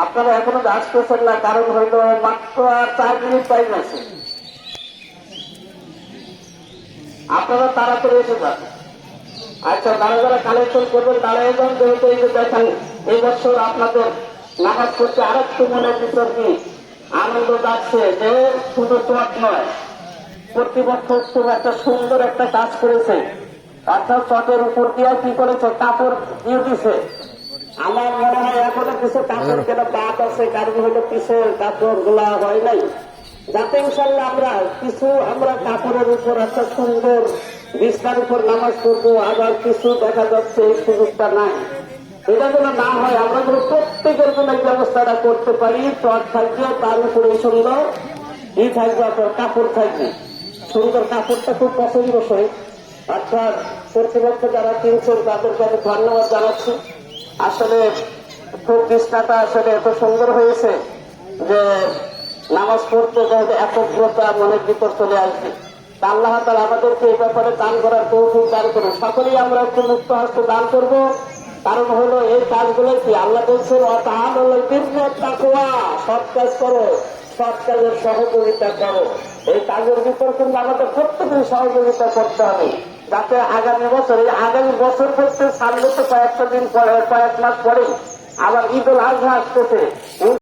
আপনারা এখনো আসতেছেন না, কারণ হইল মাত্র আর 4 মিনিট টাইম আছে। আপনারা তাড়াতাড়ি এসে যান। আচ্ছা, যারা যারা কালেকশন করবেন তারা একদম যেহেতু এই যে দেখেন এই বছর আপনাদের নামাজ পড়তে আর একটু মনের ভিতর কি আনন্দ যাচ্ছে যে শুধু চট নয়, কর্তৃপক্ষ খুব একটা সুন্দর একটা কাজ করেছে। অর্থাৎ চটের উপর দিয়ে কি করেছে, কাপড় দিয়ে দিছে। আমার মনে হয় এখনো কিছু কাপড় যেটা বাদ আছে, কারণ হলো কিছু কাপড় গুলা হয় নাই, যাতে ইনশাল্লাহ আমরা কাপড়ের উপর একটা সুন্দর বিছনার উপর নামাজ পড়বো। আবার কিছু দেখা যাচ্ছে এই সুযোগটা নাই, এটা যেন না হয়। আমরা যেন প্রত্যেকের জন্য এই ব্যবস্থাটা করতে পারি। চট থাকবে, তার উপরে সুন্দর থাকবে, আপনার কাপড় থাকবে। সুন্দর কাপড়টা খুব পছন্দসই। অর্থাৎ কর্তৃপক্ষ যারা কিনছেন তাদেরকে আমি ধন্যবাদ জানাচ্ছি। আসলে খুব বিছনাটা আসলে এত সুন্দর হয়েছে যে নামাজ পড়তে যাতে একগ্রতা মনের ভিতর চলে আসবে। আল্লাহ তাআলা আমাদেরকে এই ব্যাপারে দান করার তৌফিক দান করুন। সকলেই আমরা একটু মুক্ত হস্তে দান করব। কারণ হলো এই কাজগুলো কি আল্লাহ বলছেন, সৎ কাজ করো, সৎ কাজের সহযোগিতা করো। এই কাজের ভিতর কিন্তু আমাদের প্রত্যেকেই সহযোগিতা করতে হবে, যাতে আগামী বছর করতে সামনে তো কয়েকটা দিন পরে, কয়েক মাস পরে আবার ঈদুল আজহা আসতেছে।